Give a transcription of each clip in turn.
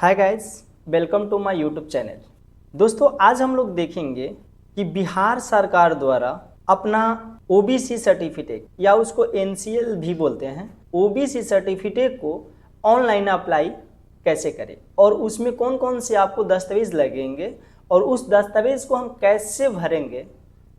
Hi guys, welcome to my YouTube channel. दोस्तों, आज हम लोग देखेंगे कि बिहार सरकार द्वारा अपना ओबीसी सर्टिफिकेट या उसको एनसीएल भी बोलते हैं, ओबीसी सर्टिफिकेट को ऑनलाइन अप्लाई कैसे करें और उसमें कौन कौन से आपको दस्तावेज लगेंगे और उस दस्तावेज को हम कैसे भरेंगे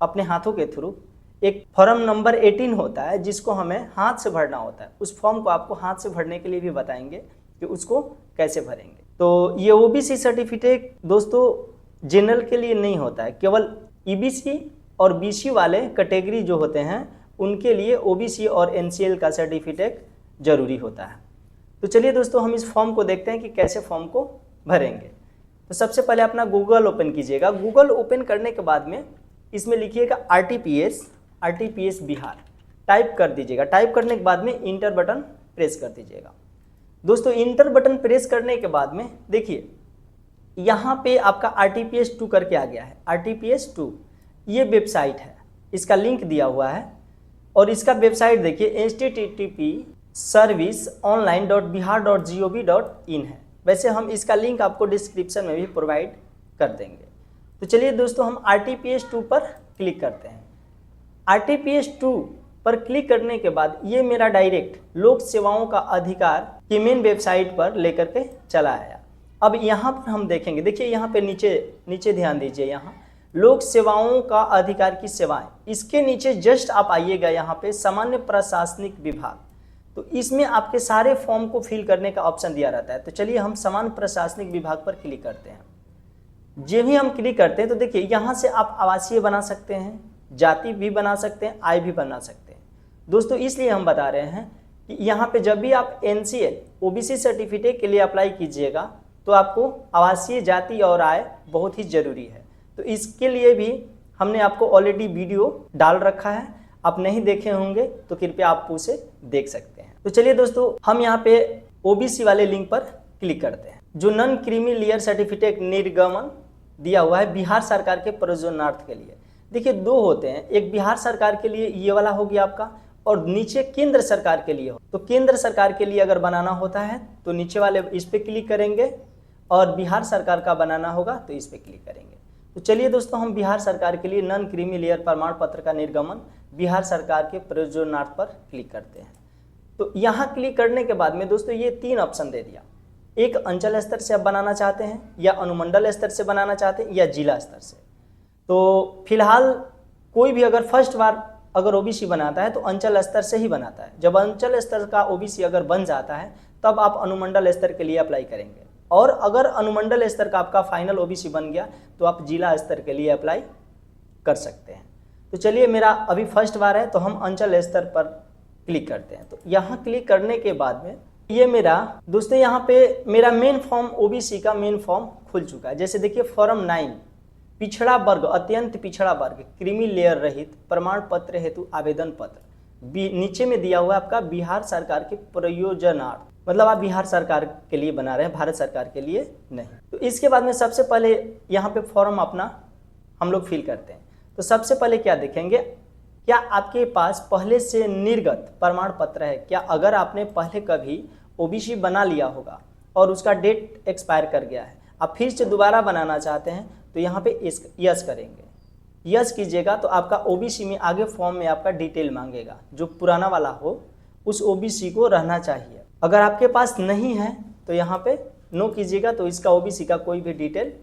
अपने हाथों के थ्रू। एक फॉर्म नंबर 18 होता है जिसको हमें हाथ से भरना होता है। उस फॉर्म को आपको हाथ से भरने के लिए भी बताएंगे कि उसको कैसे भरेंगे। तो ये ओबीसी सर्टिफिकेट दोस्तों जनरल के लिए नहीं होता है, केवल ईबीसी और बीसी वाले कैटेगरी जो होते हैं उनके लिए ओबीसी और एनसीएल का सर्टिफिकेट जरूरी होता है। तो चलिए दोस्तों, हम इस फॉर्म को देखते हैं कि कैसे फॉर्म को भरेंगे। तो सबसे पहले अपना गूगल ओपन कीजिएगा। गूगल ओपन करने के बाद में इसमें लिखिएगा आरटीपीएस बिहार, टाइप कर दीजिएगा। टाइप करने के बाद में इंटर बटन प्रेस कर दीजिएगा। दोस्तों, इंटर बटन प्रेस करने के बाद में देखिए यहाँ पे आपका आरटीपीएस 2 करके आ गया है। आरटीपीएस 2 ये वेबसाइट है, इसका लिंक दिया हुआ है और इसका वेबसाइट देखिए http://online.bihar.gov.in है। वैसे हम इसका लिंक आपको डिस्क्रिप्शन में भी प्रोवाइड कर देंगे। तो चलिए दोस्तों, हम आरटीपीएस 2 पर क्लिक करते हैं। आरटीपीएस 2 पर क्लिक करने के बाद ये मेरा डायरेक्ट लोक सेवाओं का अधिकार की मेन वेबसाइट पर लेकर के चला आया। अब यहाँ पर हम देखेंगे, देखिए यहाँ पे नीचे ध्यान दीजिए, यहाँ लोक सेवाओं का अधिकार की सेवाएं, इसके नीचे जस्ट आप आइएगा यहाँ पे सामान्य प्रशासनिक विभाग। तो इसमें आपके सारे फॉर्म को फिल करने का ऑप्शन दिया रहता है। तो चलिए हम सामान्य प्रशासनिक विभाग पर क्लिक करते हैं। जब भी हम क्लिक करते हैं तो देखिए यहाँ से आप आवासीय बना सकते हैं, जाति भी बना सकते हैं, आय भी बना सकते हैं। दोस्तों, इसलिए हम बता रहे हैं कि यहाँ पे जब भी आप एनसीएल ओबीसी सर्टिफिकेट के लिए अप्लाई कीजिएगा तो आपको आवासीय, जाति और आय बहुत ही जरूरी है। तो इसके लिए भी हमने आपको ऑलरेडी वीडियो डाल रखा है, आप नहीं देखे होंगे तो कृपया आप उसे देख सकते हैं। तो चलिए दोस्तों, हम यहाँ पे ओबीसी वाले लिंक पर क्लिक करते हैं। जो नॉन क्रीमी लेयर सर्टिफिकेट निर्गमन दिया हुआ है बिहार सरकार के प्रयोजनार्थ के लिए। देखिए दो होते हैं, एक बिहार सरकार के लिए ये वाला हो गया आपका और नीचे केंद्र सरकार के लिए हो। तो केंद्र सरकार के लिए अगर बनाना होता है तो नीचे वाले इस पे क्लिक करेंगे और बिहार सरकार का बनाना होगा तो इस पे क्लिक करेंगे। तो चलिए दोस्तों, हम बिहार सरकार के लिए नॉन क्रीमी लेयर प्रमाण पत्र का निर्गमन बिहार सरकार के प्रयोजनार्थ पर क्लिक करते हैं। तो यहाँ क्लिक करने के बाद में दोस्तों ये 3 ऑप्शन दे दिया। एक अंचल स्तर से आप बनाना चाहते हैं, या अनुमंडल स्तर से बनाना चाहते हैं, या जिला स्तर से। तो फिलहाल कोई भी अगर फर्स्ट बार अगर ओबीसी बनाता है तो अंचल स्तर से ही बनाता है। जब अंचल स्तर का ओबीसी अगर बन जाता है तब आप अनुमंडल स्तर के लिए अप्लाई करेंगे, और अगर अनुमंडल स्तर का आपका फाइनल ओबीसी बन गया तो आप जिला स्तर के लिए अप्लाई कर सकते हैं। तो चलिए, मेरा अभी फर्स्ट बार है तो हम अंचल स्तर पर क्लिक करते हैं। तो यहाँ क्लिक करने के बाद में ये मेरा दोस्तों यहाँ पे मेरा मेन फॉर्म ओबीसी का मेन फॉर्म खुल चुका है। जैसे देखिए फॉर्म 9 पिछड़ा वर्ग, अत्यंत पिछड़ा वर्ग, क्रीमी लेयर रहित प्रमाण पत्र हेतु आवेदन पत्र, नीचे में दिया हुआ है आपका बिहार सरकार के प्रयोजनार्थ, मतलब आप बिहार सरकार के लिए बना रहे हैं, भारत सरकार के लिए नहीं। तो इसके बाद में सबसे पहले यहाँ पे फॉर्म अपना हम लोग फिल करते हैं। तो सबसे पहले क्या देखेंगे, क्या आपके पास पहले से निर्गत प्रमाण पत्र है। क्या अगर आपने पहले कभी ओबीसी बना लिया होगा और उसका डेट एक्सपायर कर गया है, आप फिर से दोबारा बनाना चाहते हैं तो यहाँ पे यस करेंगे। यस कीजिएगा तो आपका ओबीसी में आगे फॉर्म में आपका डिटेल मांगेगा, जो पुराना वाला हो उस ओबीसी को रहना चाहिए। अगर आपके पास नहीं है तो यहाँ पे नो कीजिएगा, तो इसका ओबीसी का कोई भी डिटेल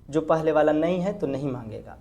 जो पहले वाला नहीं है तो नहीं मांगेगा।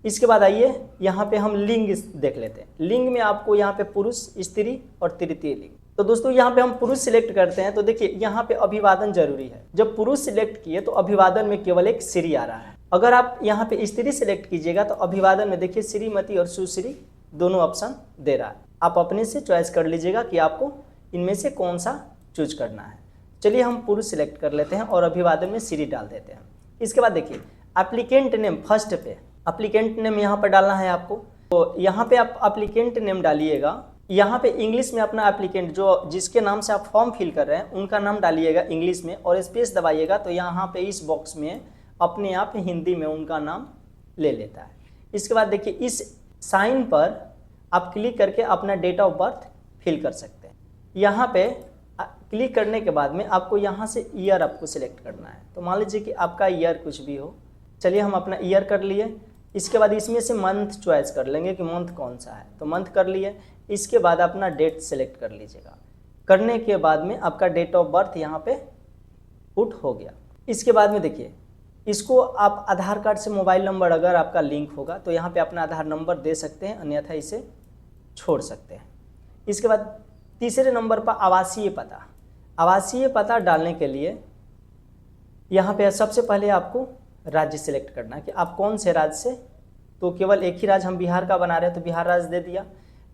इसके बाद आइए यहाँ पे हम लिंग देख लेते हैं। लिंग में आपको यहाँ पे पुरुष, स्त्री और तृतीय लिंग। तो दोस्तों यहाँ पे हम पुरुष सिलेक्ट करते हैं। तो देखिए यहाँ पे अभिवादन जरूरी है। जब पुरुष सिलेक्ट किए तो अभिवादन में केवल एक श्री आ रहा है। अगर आप यहाँ पे स्त्री सिलेक्ट कीजिएगा तो अभिवादन में देखिए श्रीमती और सुश्री दोनों ऑप्शन दे रहा है। आप अपने से चॉइस कर लीजिएगा कि आपको इनमें से कौन सा चूज करना है। चलिए हम पुरुष सिलेक्ट कर लेते हैं और अभिवादन में श्री डाल देते हैं। इसके बाद देखिए एप्लीकेंट नेम, फर्स्ट पे एप्लीकेंट नेम यहाँ पर डालना है आपको। तो यहाँ पे आप एप्लीकेंट नेम डालिएगा। यहाँ पे इंग्लिश में अपना एप्लीकेंट जो जिसके नाम से आप फॉर्म फिल कर रहे हैं उनका नाम डालिएगा इंग्लिश में, और स्पेस दबाइएगा तो यहाँ पे इस बॉक्स में अपने आप हिंदी में उनका नाम ले लेता है। इसके बाद देखिए इस साइन पर आप क्लिक करके अपना डेट ऑफ बर्थ फिल कर सकते हैं। यहाँ पे क्लिक करने के बाद में आपको यहाँ से ईयर आपको सिलेक्ट करना है। तो मान लीजिए कि आपका ईयर कुछ भी हो, चलिए हम अपना ईयर कर लिए। इसके बाद इसमें से मंथ चॉइस कर लेंगे कि मंथ कौन सा है, तो मंथ कर लिए। इसके बाद अपना डेट सेलेक्ट कर लीजिएगा। करने के बाद में आपका डेट ऑफ बर्थ यहाँ पे पुट हो गया। इसके बाद में देखिए, इसको आप आधार कार्ड से मोबाइल नंबर अगर आपका लिंक होगा तो यहाँ पे अपना आधार नंबर दे सकते हैं, अन्यथा इसे छोड़ सकते हैं। इसके बाद तीसरे नंबर पर आवासीय पता। आवासीय पता डालने के लिए यहाँ पे सबसे पहले आपको राज्य सिलेक्ट करना है कि आप कौन से राज्य से, तो केवल एक ही राज्य हम बिहार का बना रहे हैं तो बिहार राज्य दे दिया।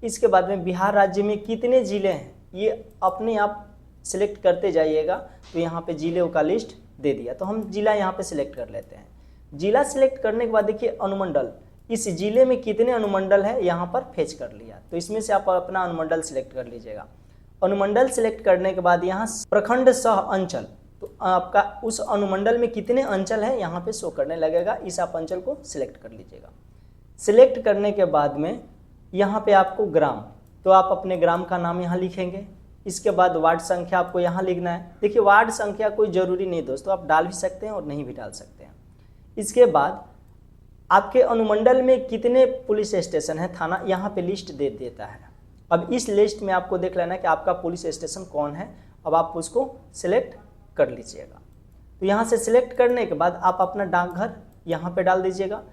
इसके बाद में बिहार राज्य में कितने ज़िले हैं ये अपने आप सिलेक्ट करते जाइएगा, तो यहाँ पे ज़िलों का लिस्ट दे दिया। तो हम ज़िला यहाँ पे सिलेक्ट कर लेते हैं। ज़िला सिलेक्ट करने के बाद देखिए अनुमंडल, इस ज़िले में कितने अनुमंडल है यहाँ पर फेच कर लिया, तो इसमें से आप अपना अनुमंडल सिलेक्ट कर लीजिएगा। अनुमंडल सिलेक्ट करने के बाद यहाँ प्रखंड सह अंचल, तो आपका उस अनुमंडल में कितने अंचल हैं यहाँ पे शो करने लगेगा, इस आप अंचल को सिलेक्ट कर लीजिएगा। सिलेक्ट करने के बाद में यहाँ पे आपको ग्राम, तो आप अपने ग्राम का नाम यहाँ लिखेंगे। इसके बाद वार्ड संख्या आपको यहाँ लिखना है। देखिए वार्ड संख्या कोई ज़रूरी नहीं दोस्तों, आप डाल भी सकते हैं और नहीं भी डाल सकते हैं। इसके बाद आपके अनुमंडल में कितने पुलिस स्टेशन है, थाना, यहाँ पे लिस्ट दे देता है। अब इस लिस्ट में आपको देख लेना है कि आपका पुलिस स्टेशन कौन है। अब आप उसको सिलेक्ट कर लीजिएगा। तो यहाँ से सिलेक्ट करने के बाद आप अपना डाकघर यहाँ पे डाल दीजिएगा।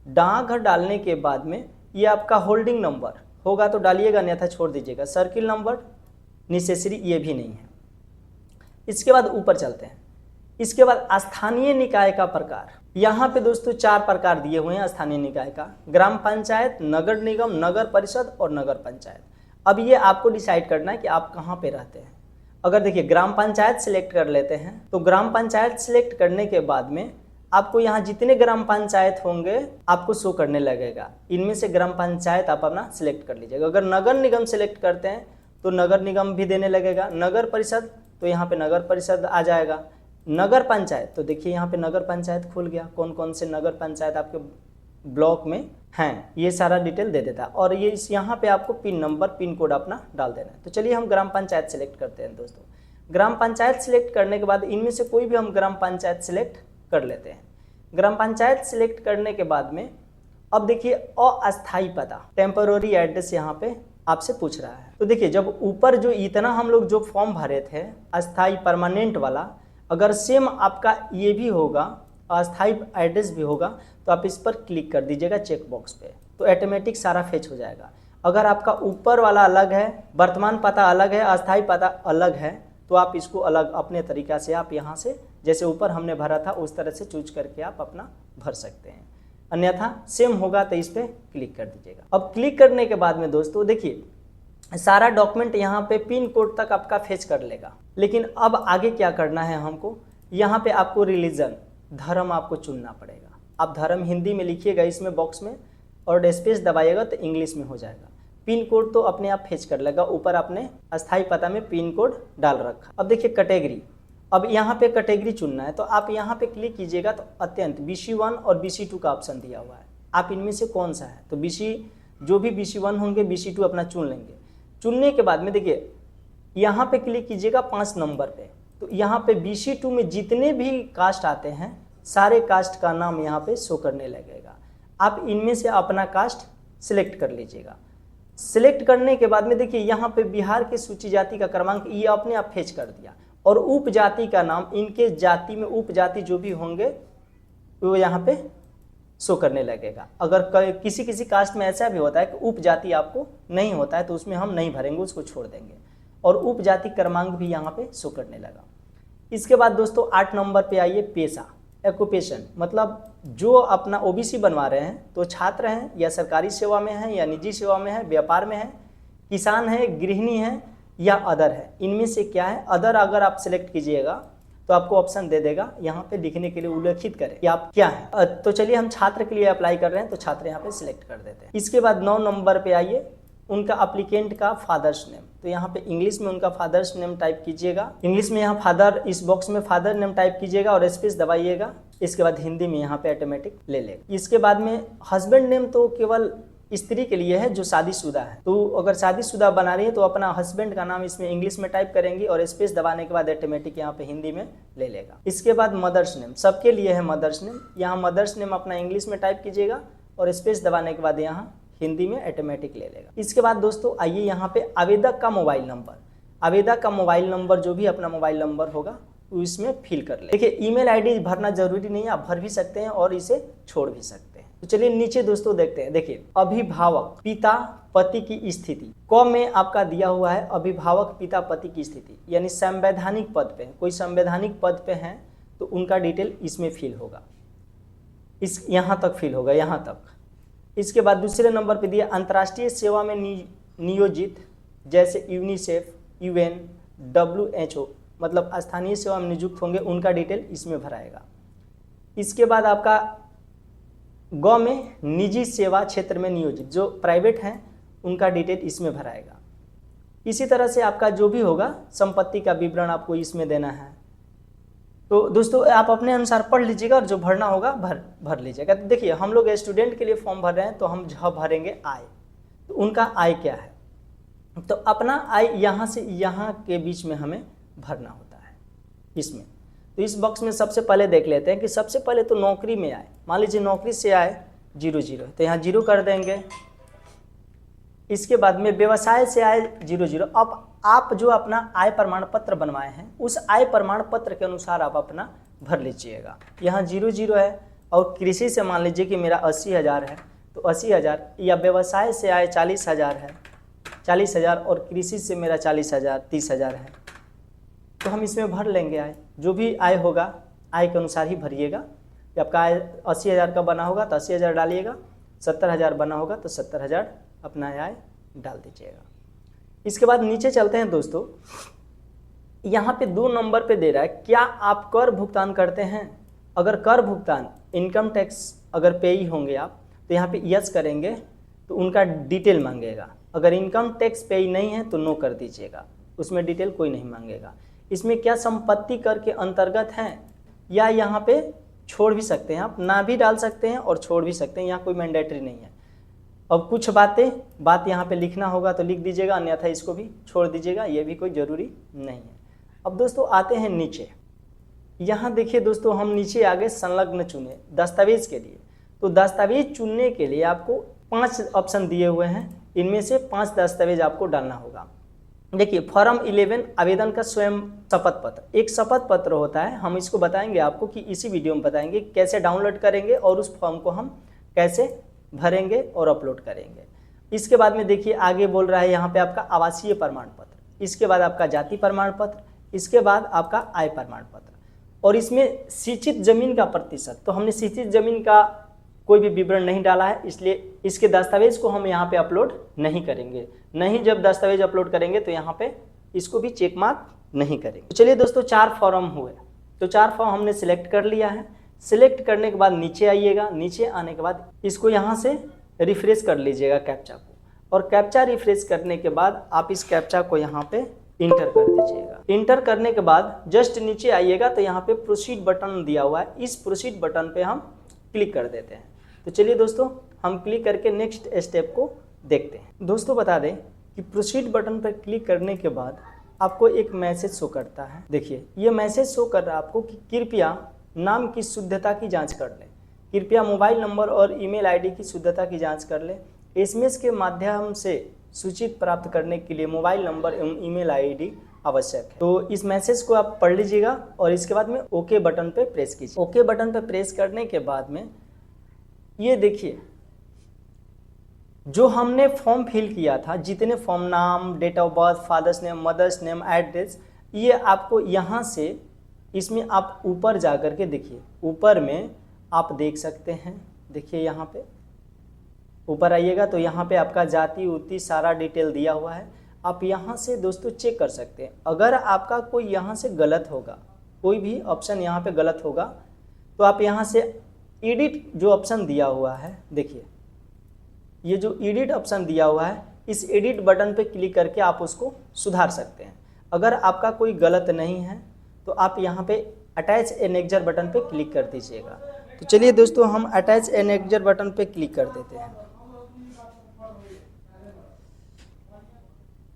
डाकघर डालने के बाद में ये आपका होल्डिंग नंबर होगा तो डालिएगा, अन्यथा छोड़ दीजिएगा। सर्किल नंबर नेसेसरी ये भी नहीं है। इसके बाद ऊपर चलते हैं। इसके बाद स्थानीय निकाय का प्रकार, यहाँ पे दोस्तों 4 प्रकार दिए हुए हैं स्थानीय निकाय का: ग्राम पंचायत, नगर निगम, नगर परिषद और नगर पंचायत। अब ये आपको डिसाइड करना है कि आप कहाँ पे रहते हैं। अगर देखिए ग्राम पंचायत सिलेक्ट कर लेते हैं, तो ग्राम पंचायत सिलेक्ट करने के बाद में आपको यहाँ जितने ग्राम पंचायत होंगे आपको शो करने लगेगा। इनमें से ग्राम पंचायत आप अपना सिलेक्ट कर लीजिएगा। अगर नगर निगम सिलेक्ट करते हैं तो नगर निगम भी देने लगेगा। नगर परिषद, तो यहाँ पे नगर परिषद आ जाएगा। नगर पंचायत, तो देखिए यहाँ पे नगर पंचायत खुल गया, कौन कौन से नगर पंचायत आपके ब्लॉक में हैं ये सारा डिटेल दे देता है। और ये इस यहाँ पे आपको पिन नंबर, पिन कोड अपना डाल देना है। तो चलिए हम ग्राम पंचायत सिलेक्ट करते हैं दोस्तों। ग्राम पंचायत सिलेक्ट करने के बाद इनमें से कोई भी हम ग्राम पंचायत सिलेक्ट कर लेते हैं। ग्राम पंचायत सिलेक्ट करने के बाद में अब देखिए अस्थायी पता, टेम्पररी एड्रेस यहाँ पे आपसे पूछ रहा है। तो देखिए जब ऊपर जो इतना हम लोग जो फॉर्म भरे थे अस्थायी परमानेंट वाला, अगर सेम आपका ये भी होगा, अस्थायी एड्रेस भी होगा, तो आप इस पर क्लिक कर दीजिएगा चेक बॉक्स पे, तो ऑटोमेटिक सारा फेच हो जाएगा। अगर आपका ऊपर वाला अलग है, वर्तमान पता अलग है, अस्थायी पता अलग है, तो आप इसको अलग अपने तरीक़ा से आप यहाँ से जैसे ऊपर हमने भरा था उस तरह से चूज करके आप अपना भर सकते हैं। अन्यथा सेम होगा तो इस पर क्लिक कर दीजिएगा। अब क्लिक करने के बाद में दोस्तों देखिए सारा डॉक्यूमेंट यहाँ पे पिन कोड तक आपका फेच कर लेगा। लेकिन अब आगे क्या करना है हमको, यहाँ पे आपको रिलीजन, धर्म आपको चुनना पड़ेगा। आप धर्म हिंदी में लिखिएगा इसमें बॉक्स में और स्पेस दबाइएगा तो इंग्लिश में हो जाएगा। पिन कोड तो अपने आप फेच कर लेगा, ऊपर आपने अस्थायी पता में पिन कोड डाल रखा। अब देखिए कैटेगरी, अब यहाँ पे कैटेगरी चुनना है, तो आप यहाँ पे क्लिक कीजिएगा तो अत्यंत BC1 और BC2 का ऑप्शन दिया हुआ है। आप इनमें से कौन सा है, तो जो भी BC1 होंगे BC2 अपना चुन लेंगे। चुनने के बाद में देखिए यहाँ पे क्लिक कीजिएगा 5 नंबर पे, तो यहाँ पे BC2 में जितने भी कास्ट आते हैं सारे कास्ट का नाम यहाँ पे शो करने लगेगा। आप इनमें से अपना कास्ट सिलेक्ट कर लीजिएगा। सिलेक्ट करने के बाद में देखिए यहाँ पे बिहार के सूची जाति का क्रमांक ये अपने आप फेच कर दिया, और उपजाति का नाम, इनके जाति में उपजाति जो भी होंगे वो यहाँ पे शो करने लगेगा। अगर किसी किसी कास्ट में ऐसा भी होता है कि उपजाति आपको नहीं होता है तो उसमें हम नहीं भरेंगे, उसको छोड़ देंगे, और उपजाति क्रमांक भी यहाँ पे शो करने लगा। इसके बाद दोस्तों 8 नंबर पे आइए, पेशा, एक्यूपेशन, मतलब जो अपना OBC बनवा रहे हैं तो छात्र हैं या सरकारी सेवा में हैं या निजी सेवा में है, व्यापार में है, किसान है, गृहिणी है या अदर है। इनमें से क्या है, अदर अगर आप सिलेक्ट कीजिएगा तो आपको ऑप्शन दे देगा यहाँ पे लिखने के लिए, उल्लेखित करें कि आप क्या है। तो चलिए हम छात्र के लिए अप्लाई कर रहे हैं तो छात्र यहाँ पे सिलेक्ट कर देते हैं। इसके बाद 9 नंबर पे आइए, उनका अप्लीकेंट का फादर्स नेम, तो यहाँ पे इंग्लिश में उनका फादर्स नेम टाइप कीजिएगा। इंग्लिश में यहाँ फादर, इस बॉक्स में फादर नेम टाइप कीजिएगा और स्पेस दबाइएगा। इसके बाद हिंदी में यहाँ पे ऑटोमेटिक ले लेगा। इसके बाद में हस्बैंड नेम तो केवल स्त्री के लिए है जो शादीशुदा है। तो अगर शादीशुदा बना रही है तो अपना हस्बैंड का नाम इसमें इंग्लिश में टाइप करेंगी और स्पेस दबाने के बाद ऑटोमेटिक यहाँ पे हिंदी में ले लेगा। इसके बाद मदर्स नेम, सबके लिए है मदर्स नेम। यहाँ मदर्स नेम अपना इंग्लिश में टाइप कीजिएगा और स्पेस दबाने के बाद यहाँ हिंदी में ऑटोमेटिक ले लेगा। इसके बाद दोस्तों आइए यहाँ पे आवेदक का मोबाइल नंबर, आवेदक का मोबाइल नंबर जो भी अपना मोबाइल नंबर होगा वो इसमें फिल कर ले। देखिए ईमेल आईडी भरना जरूरी नहीं है, आप भर भी सकते हैं और इसे छोड़ भी सकते हैं। तो चलिए नीचे दोस्तों देखते हैं। देखिए अभिभावक पिता पति की स्थिति क में आपका दिया हुआ है अभिभावक पिता पति की स्थिति, यानी संवैधानिक पद पे, कोई संवैधानिक पद पे हैं तो उनका डिटेल इसमें फिल होगा, इस यहाँ तक फिल होगा, यहाँ तक। इसके बाद दूसरे नंबर पे दिया अंतर्राष्ट्रीय सेवा में नियोजित, जैसे यूनिसेफ, UN, WHO, मतलब स्थानीय सेवा में नियुक्त होंगे, उनका डिटेल इसमें भराएगा। इसके बाद आपका ग में निजी सेवा क्षेत्र में नियोजित, जो प्राइवेट हैं उनका डिटेल इसमें भराएगा। इसी तरह से आपका जो भी होगा संपत्ति का विवरण आपको इसमें देना है। तो दोस्तों आप अपने अनुसार पढ़ लीजिएगा और जो भरना होगा भर लीजिएगा। तो देखिए हम लोग स्टूडेंट के लिए फॉर्म भर रहे हैं तो हम जहाँ भरेंगे आय, तो उनका आय क्या है, तो अपना आय यहाँ से यहाँ के बीच में हमें भरना होता है इसमें। तो इस बॉक्स में सबसे पहले देख लेते हैं कि सबसे पहले तो नौकरी में आए, मान लीजिए नौकरी से आए 00 तो यहाँ 0 कर देंगे। इसके बाद में व्यवसाय से आए 00। अब आप जो अपना आय प्रमाण पत्र बनवाए हैं उस आय प्रमाण पत्र के अनुसार आप अपना भर लीजिएगा। यहाँ 00 है और कृषि से मान लीजिए कि मेरा 80,000 है तो 80,000, या व्यवसाय से आए 40,000 है 40,000 और कृषि से मेरा 40,000 30,000 है, तो हम इसमें भर लेंगे आय। जो भी आय होगा आय के अनुसार ही भरिएगा। आपका आय 80,000 का बना होगा तो 80,000 डालिएगा, 70,000 बना होगा तो 70,000 अपना आय डाल दीजिएगा। इसके बाद नीचे चलते हैं दोस्तों, यहाँ पे 2 नंबर पे दे रहा है क्या आप कर भुगतान करते हैं। अगर कर भुगतान इनकम टैक्स अगर पेई होंगे आप तो यहाँ पे यस करेंगे तो उनका डिटेल मांगेगा। अगर इनकम टैक्स पेई नहीं है तो नो कर दीजिएगा, उसमें डिटेल कोई नहीं मांगेगा। इसमें क्या संपत्ति कर के अंतर्गत हैं, या यहाँ पे छोड़ भी सकते हैं, आप ना भी डाल सकते हैं और छोड़ भी सकते हैं, यहाँ कोई मैंडेटरी नहीं है। अब कुछ बात यहाँ पे लिखना होगा तो लिख दीजिएगा, अन्यथा इसको भी छोड़ दीजिएगा, ये भी कोई ज़रूरी नहीं है। अब दोस्तों आते हैं नीचे। यहाँ देखिए दोस्तों हम नीचे आगे संलग्न चुने दस्तावेज के लिए। तो दस्तावेज चुनने के लिए आपको 5 ऑप्शन दिए हुए हैं, इनमें से 5 दस्तावेज आपको डालना होगा। देखिए फॉर्म 11 आवेदन का स्वयं शपथ पत्र, एक शपथ पत्र होता है। हम इसको बताएंगे आपको कि इसी वीडियो में बताएंगे कैसे डाउनलोड करेंगे और उस फॉर्म को हम कैसे भरेंगे और अपलोड करेंगे। इसके बाद में देखिए आगे बोल रहा है यहाँ पे आपका आवासीय प्रमाण पत्र, इसके बाद आपका जाति प्रमाण पत्र, इसके बाद आपका आय प्रमाण पत्र, और इसमें सिंचित जमीन का प्रतिशत। तो हमने सिंचित जमीन का कोई भी विवरण नहीं डाला है, इसलिए इसके दस्तावेज को हम यहाँ पे अपलोड नहीं करेंगे। नहीं जब दस्तावेज अपलोड करेंगे तो यहाँ पे इसको भी चेक मार्क नहीं करेंगे। तो चलिए दोस्तों 4 फॉर्म हुए, तो 4 फॉर्म हमने सिलेक्ट कर लिया है। सिलेक्ट करने के बाद नीचे आइएगा, नीचे आने के बाद इसको यहाँ से रिफ्रेश कर लीजिएगा कैप्चा को, और कैप्चा रिफ्रेश करने के बाद आप इस कैप्चा को यहाँ पे इंटर कर दीजिएगा। इंटर करने के बाद जस्ट नीचे आइएगा तो यहाँ पे प्रोसीड बटन दिया हुआ है, इस प्रोसीड बटन पे हम क्लिक कर देते हैं। तो चलिए दोस्तों हम क्लिक करके नेक्स्ट स्टेप को देखते हैं। दोस्तों बता दें कि प्रोसीड बटन पर क्लिक करने के बाद आपको एक मैसेज शो करता है। देखिए ये मैसेज शो कर रहा है आपको कि कृपया नाम की शुद्धता की जांच कर लें, कृपया मोबाइल नंबर और ईमेल आईडी की शुद्धता की जांच कर लें। एसएमएस के माध्यम से सूचित प्राप्त करने के लिए मोबाइल नंबर एवं ईमेल आईडी आवश्यक है। तो इस मैसेज को आप पढ़ लीजिएगा और इसके बाद में ओके बटन पे प्रेस कीजिए। ओके बटन पे प्रेस करने के बाद में ये देखिए जो हमने फॉर्म फिल किया था, जितने फॉर्म नाम, date of birth, father's name, mother's name, address, ये आपको यहाँ से इसमें आप ऊपर जा कर के देखिए, ऊपर में आप देख सकते हैं। देखिए यहाँ पे ऊपर आइएगा तो यहाँ पे आपका जाति उति सारा डिटेल दिया हुआ है। आप यहाँ से दोस्तों चेक कर सकते हैं। अगर आपका कोई यहाँ से गलत होगा, कोई भी ऑप्शन यहाँ पे गलत होगा, तो आप यहाँ से एडिट जो ऑप्शन दिया हुआ है, देखिए ये जो एडिट ऑप्शन दिया हुआ है, इस एडिट बटन पे क्लिक करके आप उसको सुधार सकते हैं। अगर आपका कोई गलत नहीं है तो आप यहाँ पे अटैच एनेक्जर बटन पे क्लिक कर दीजिएगा। तो चलिए दोस्तों हम अटैच एनेक्जर बटन पे क्लिक कर देते हैं।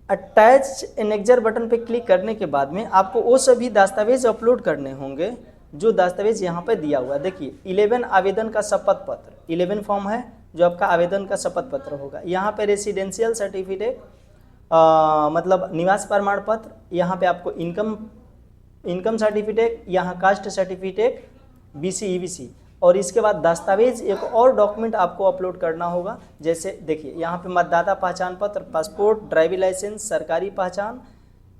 अटैच एनेक्जर बटन पे क्लिक करने के बाद में आपको वो सभी दस्तावेज अपलोड करने होंगे जो दस्तावेज यहाँ पे दिया हुआ है। देखिए 11 आवेदन का शपथ पत्र, 11 फॉर्म है जो आपका आवेदन का शपथ पत्र होगा। यहाँ पे रेसिडेंशियल सर्टिफिकेट मतलब निवास प्रमाण पत्र, यहाँ पे आपको इनकम सर्टिफिकेट, यहाँ कास्ट सर्टिफिकेट, BC EBC, और इसके बाद दस्तावेज एक और डॉक्यूमेंट आपको अपलोड करना होगा। जैसे देखिए यहाँ पे मतदाता पहचान पत्र, पासपोर्ट, ड्राइविंग लाइसेंस, सरकारी पहचान,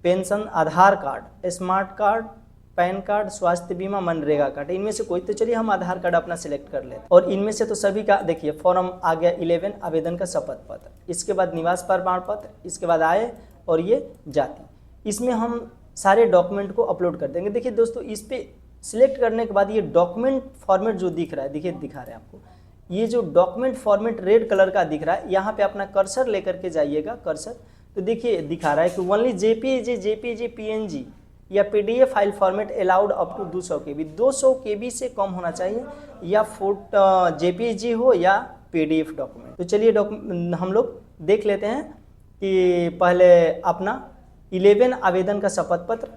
pension, Aadhaar card, smart card, PAN card, स्वास्थ्य बीमा, मनरेगा कार्ड, इनमें से कोई। तो चलिए हम आधार कार्ड अपना सिलेक्ट कर लेते हैं। और इनमें से तो सभी का देखिए फॉर्म आ गया 11 आवेदन का शपथ पत्र, इसके बाद निवास प्रमाण पत्र, इसके बाद आय और ये जाति। इसमें हम सारे डॉक्यूमेंट को अपलोड कर देंगे। देखिए दोस्तों इस पर सिलेक्ट करने के बाद ये डॉक्यूमेंट फॉर्मेट जो दिख रहा है, देखिए दिखा रहे हैं आपको, ये जो डॉक्यूमेंट फॉर्मेट रेड कलर का दिख रहा है, यहाँ पे अपना कर्सर लेकर के जाइएगा, कर्सर। तो देखिए दिखा रहा है कि ओनली JPG, PNG या PDF file format allowed up to 200 KB, 200 KB से कम होना चाहिए, या JPG हो या PDF डॉक्यूमेंट। तो चलिए हम लोग देख लेते हैं कि पहले अपना 11 आवेदन का शपथ पत्र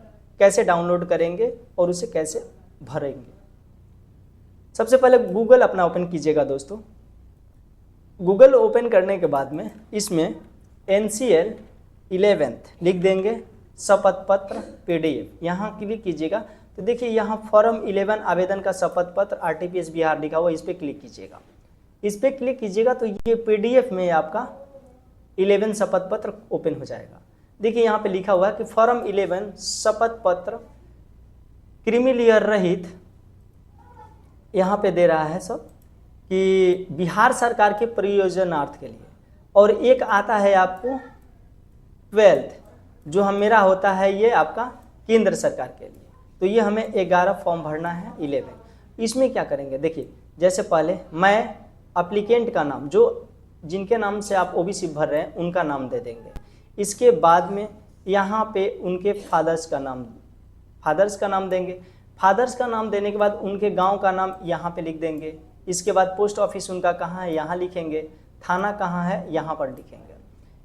कैसे डाउनलोड करेंगे और उसे कैसे भरेंगे। सबसे पहले गूगल अपना ओपन कीजिएगा दोस्तों। गूगल ओपन करने के बाद में इसमें NCL 11th लिख देंगे, शपथ पत्र PDF, यहाँ क्लिक कीजिएगा। तो देखिए यहाँ फॉर्म 11 आवेदन का शपथ पत्र RTPS बिहार लिखा हुआ, इस पर क्लिक कीजिएगा। इस पर क्लिक कीजिएगा तो ये PDF में आपका 11 शपथ पत्र ओपन हो जाएगा। देखिए यहाँ पे लिखा हुआ है कि फॉर्म 11 शपथ पत्र क्रीमीलेयर रहित, यहाँ पे दे रहा है सब कि बिहार सरकार के प्रयोजनार्थ के लिए, और एक आता है आपको 12th जो मेरा होता है ये आपका केंद्र सरकार के लिए। तो ये हमें 11 फॉर्म भरना है 11। इसमें क्या करेंगे, देखिए जैसे पहले मैं अप्लीकेंट का नाम, जो जिनके नाम से आप OBC भर रहे हैं उनका नाम दे देंगे। इसके बाद में यहाँ पे उनके फादर्स का नाम देंगे। फादर्स का नाम देने के बाद उनके गांव का नाम यहाँ पे लिख देंगे। इसके बाद पोस्ट ऑफिस उनका कहाँ है यहाँ लिखेंगे, थाना कहाँ है यहाँ पर लिखेंगे।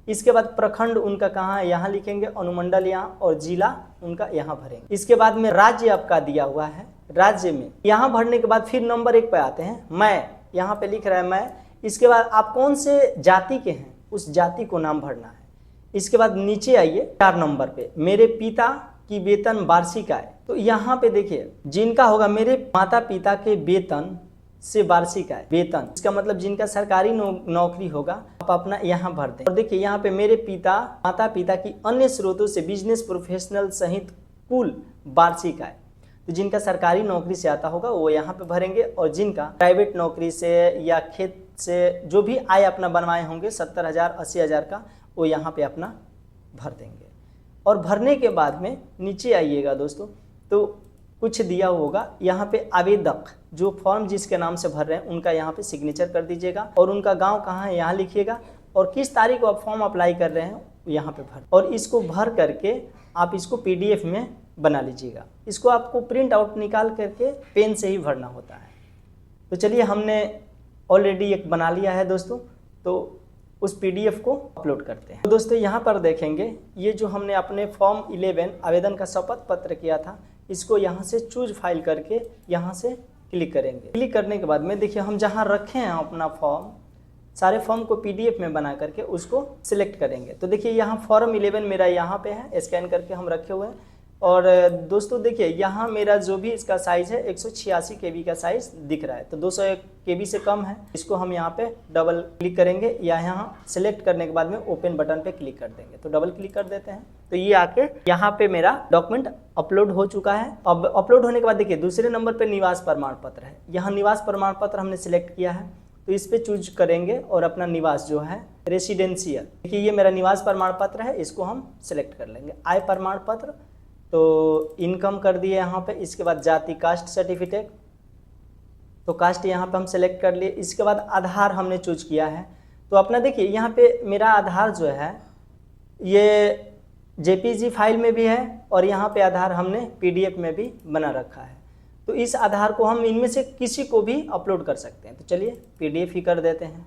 इसके बाद प्रखंड उनका कहाँ है यहाँ लिखेंगे, अनुमंडल यहाँ, और जिला उनका यहाँ भरेंगे। इसके बाद में राज्य आपका दिया हुआ है, राज्य में यहाँ भरने के बाद फिर नंबर 1 पे आते हैं, मैं यहाँ पे लिख रहा है मैं। इसके बाद आप कौन से जाति के हैं उस जाति को नाम भरना है। इसके बाद नीचे आइए 4 नंबर पे, मेरे पिता की वेतन वार्षिक आय। तो यहाँ पे देखिए जिनका होगा मेरे माता पिता के वेतन से वार्षिक आय, वेतन इसका मतलब जिनका सरकारी नौकरी होगा आप अपना यहाँ भर दें। और देखिए यहाँ पे मेरे माता पिता की अन्य स्रोतों से बिजनेस प्रोफेशनल सहित कुल वार्षिक आय, तो जिनका सरकारी नौकरी से आता होगा वो यहाँ पे भरेंगे, और जिनका प्राइवेट नौकरी से या खेत से जो भी आय अपना बनवाए होंगे 70,000 80,000 का, वो यहाँ पे अपना भर देंगे। और भरने के बाद में नीचे आइएगा दोस्तों, तो कुछ दिया होगा यहाँ पे आवेदक जो फॉर्म जिसके नाम से भर रहे हैं उनका यहाँ पे सिग्नेचर कर दीजिएगा, और उनका गांव कहाँ है यहाँ लिखिएगा, और किस तारीख को आप फॉर्म अप्लाई कर रहे हैं यहाँ पे भर, और इसको भर करके आप इसको PDF में बना लीजिएगा। इसको आपको प्रिंट आउट निकाल करके पेन से ही भरना होता है। तो चलिए हमने ऑलरेडी एक बना लिया है दोस्तों, तो उस PDF को अपलोड करते हैं। तो दोस्तों यहाँ पर देखेंगे ये जो हमने अपने फॉर्म 11 आवेदन का शपथ पत्र किया था, इसको यहाँ से चूज फाइल करके यहाँ से क्लिक करेंगे। क्लिक करने के बाद में देखिए हम जहाँ रखे हैं अपना फॉर्म, सारे फॉर्म को PDF में बना करके उसको सिलेक्ट करेंगे। तो देखिए यहाँ फॉर्म 11 मेरा यहाँ पे है, स्कैन करके हम रखे हुए हैं। और दोस्तों देखिए यहाँ मेरा जो भी इसका साइज़ है 186 KB का साइज़ दिख रहा है, तो 200 KB से कम है। इसको हम यहाँ पे डबल क्लिक करेंगे, या यहाँ सेलेक्ट करने के बाद में ओपन बटन पे क्लिक कर देंगे। तो डबल क्लिक कर देते हैं, तो ये आके यहाँ पे मेरा डॉक्यूमेंट अपलोड हो चुका है। अब अपलोड होने के बाद देखिए दूसरे नंबर पर निवास प्रमाण पत्र है। यहाँ निवास प्रमाण पत्र हमने सिलेक्ट किया है, तो इस पर चूज करेंगे और अपना निवास जो है रेसिडेंशियल, देखिए ये मेरा निवास प्रमाण पत्र है, इसको हम सिलेक्ट कर लेंगे। आय प्रमाण पत्र, तो इनकम कर दिए यहाँ पे। इसके बाद जाति कास्ट सर्टिफिकेट, तो कास्ट यहाँ पे हम सेलेक्ट कर लिए। इसके बाद आधार हमने चूज किया है, तो अपना देखिए यहाँ पे मेरा आधार जो है ये JPG फाइल में भी है, और यहाँ पे आधार हमने PDF में भी बना रखा है। तो इस आधार को हम इनमें से किसी को भी अपलोड कर सकते हैं। तो चलिए PDF ही कर देते हैं।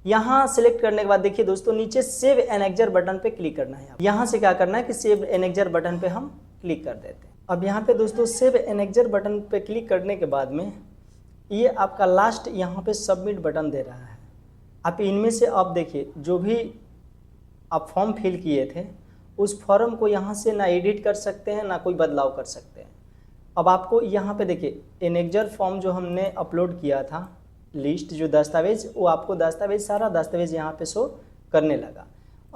यहाँ सिलेक्ट करने के बाद देखिए दोस्तों नीचे सेव एनेक्जर बटन पे क्लिक करना है। यहाँ से क्या करना है कि सेव एनेक्जर बटन पे हम क्लिक कर देते हैं। अब यहाँ पे दोस्तों सेव एनेक्जर बटन पे क्लिक करने के बाद में ये आपका लास्ट यहाँ पे सबमिट बटन दे रहा है। आप इनमें से आप देखिए जो भी आप फॉर्म फिल किए थे उस फॉर्म को यहाँ से ना एडिट कर सकते हैं ना कोई बदलाव कर सकते हैं। अब आपको यहाँ पे देखिए एनेक्जर फॉर्म जो हमने अपलोड किया था लिस्ट जो दस्तावेज, वो आपको दस्तावेज सारा दस्तावेज यहाँ पे शो करने लगा।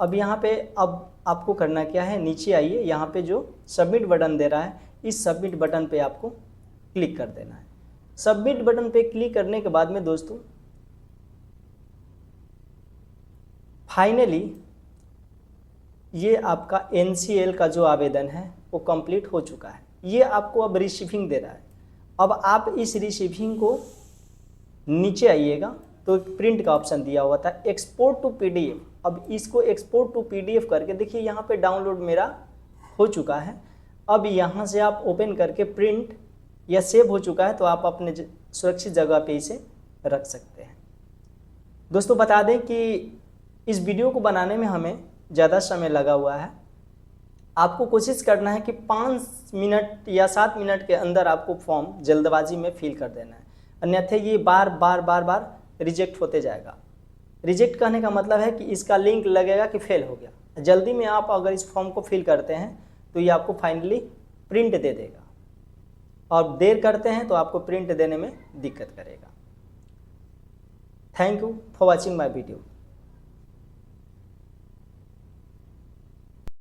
अब यहाँ पे अब आपको करना क्या है, नीचे आइए, यहाँ पे जो सबमिट बटन दे रहा है इस सबमिट बटन पे आपको क्लिक कर देना है। सबमिट बटन पे क्लिक करने के बाद में दोस्तों फाइनली ये आपका NCL का जो आवेदन है वो कंप्लीट हो चुका है। ये आपको अब रिसीविंग दे रहा है। अब आप इस रिसीविंग को नीचे आइएगा तो प्रिंट का ऑप्शन दिया हुआ था एक्सपोर्ट टू PDF। अब इसको एक्सपोर्ट टू PDF करके देखिए यहाँ पे डाउनलोड मेरा हो चुका है। अब यहाँ से आप ओपन करके प्रिंट या सेव हो चुका है तो आप अपने सुरक्षित जगह पे इसे रख सकते हैं। दोस्तों बता दें कि इस वीडियो को बनाने में हमें ज़्यादा समय लगा हुआ है। आपको कोशिश करना है कि 5 मिनट या 7 मिनट के अंदर आपको फॉर्म जल्दबाजी में फिल कर देना है, अन्यथा ये बार बार रिजेक्ट होते जाएगा। रिजेक्ट कहने का मतलब है कि इसका लिंक लगेगा कि फेल हो गया। जल्दी में आप अगर इस फॉर्म को फिल करते हैं तो ये आपको फाइनली प्रिंट दे देगा, और देर करते हैं तो आपको प्रिंट देने में दिक्कत करेगा। Thank you for watching my video.